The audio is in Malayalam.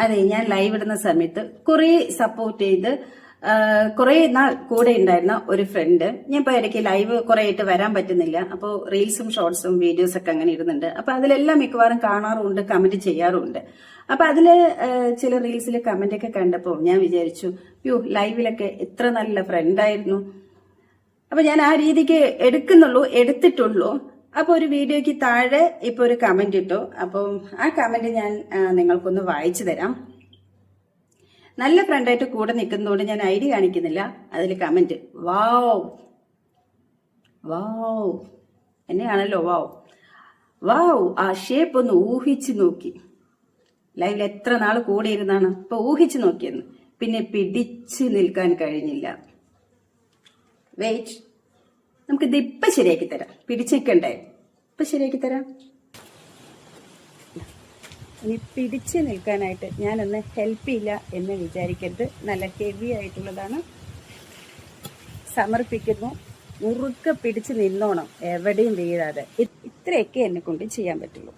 അതെ, ഞാൻ ലൈവ് ഇടുന്ന സമയത്ത് കുറെ സപ്പോർട്ട് ചെയ്ത് കുറെ നാൾ കൂടെ ഉണ്ടായിരുന്ന ഒരു ഫ്രണ്ട്, ഞാൻ ഇപ്പൊ ഇടയ്ക്ക് ലൈവ് കുറെ ആയിട്ട് വരാൻ പറ്റുന്നില്ല. അപ്പോൾ റീൽസും ഷോർട്സും വീഡിയോസ് ഒക്കെ അങ്ങനെ ഇടുന്നുണ്ട്. അപ്പൊ അതിലെല്ലാം മിക്കവാറും കാണാറുമുണ്ട്, കമന്റ് ചെയ്യാറുമുണ്ട്. അപ്പൊ അതില് ചില റീൽസിൽ കമന്റ് ഒക്കെ കണ്ടപ്പോൾ ഞാൻ വിചാരിച്ചു, ലൈവിലൊക്കെ എത്ര നല്ല ഫ്രണ്ടായിരുന്നു. അപ്പൊ ഞാൻ ആ രീതിക്ക് എടുത്തിട്ടുള്ളൂ. അപ്പൊ ഒരു വീഡിയോയ്ക്ക് താഴെ ഇപ്പൊ ഒരു കമന്റ് ഇട്ടു. അപ്പം ആ കമന്റ് ഞാൻ നിങ്ങൾക്കൊന്ന് വായിച്ചു തരാം. നല്ല ഫ്രണ്ടായിട്ട് കൂടെ നിൽക്കുന്നതുകൊണ്ട് ഞാൻ ഐഡി കാണിക്കുന്നില്ല. അതിൽ കമന്റ്, വാവ് വാവ്, എന്നെയാണല്ലോ വാവ് വാവ്, ആ ഷേപ്പ് ഒന്ന് ഊഹിച്ചു നോക്കി. ലൈവിൽ എത്ര നാൾ കൂടെ ഇരുന്നാണ്, ഇപ്പൊ ഊഹിച്ചു നോക്കിയെന്ന്. പിന്നെ പിടിച്ചു നിൽക്കാൻ കഴിഞ്ഞില്ല. വെയിറ്റ്, നമുക്കിത് ഇപ്പൊ ശരിയാക്കി തരാം. പിടിച്ചു നിൽക്കണ്ടേ? ഇപ്പൊ ശരിയാക്കി തരാം. ഇനി പിടിച്ചു നിൽക്കാനായിട്ട് ഞാനൊന്ന് ഹെൽപ്പ് ചെയ്യില്ല എന്ന് വിചാരിക്കരുത്. നല്ല ഹെവി ആയിട്ടുള്ളതാണ്. സമർപ്പിക്കുന്നു. മുറുക്കെ പിടിച്ച് നിന്നോണം, എവിടെയും വീഴാതെ. ഇത്രയൊക്കെ എന്നെ കൊണ്ട് ചെയ്യാൻ പറ്റുള്ളൂ.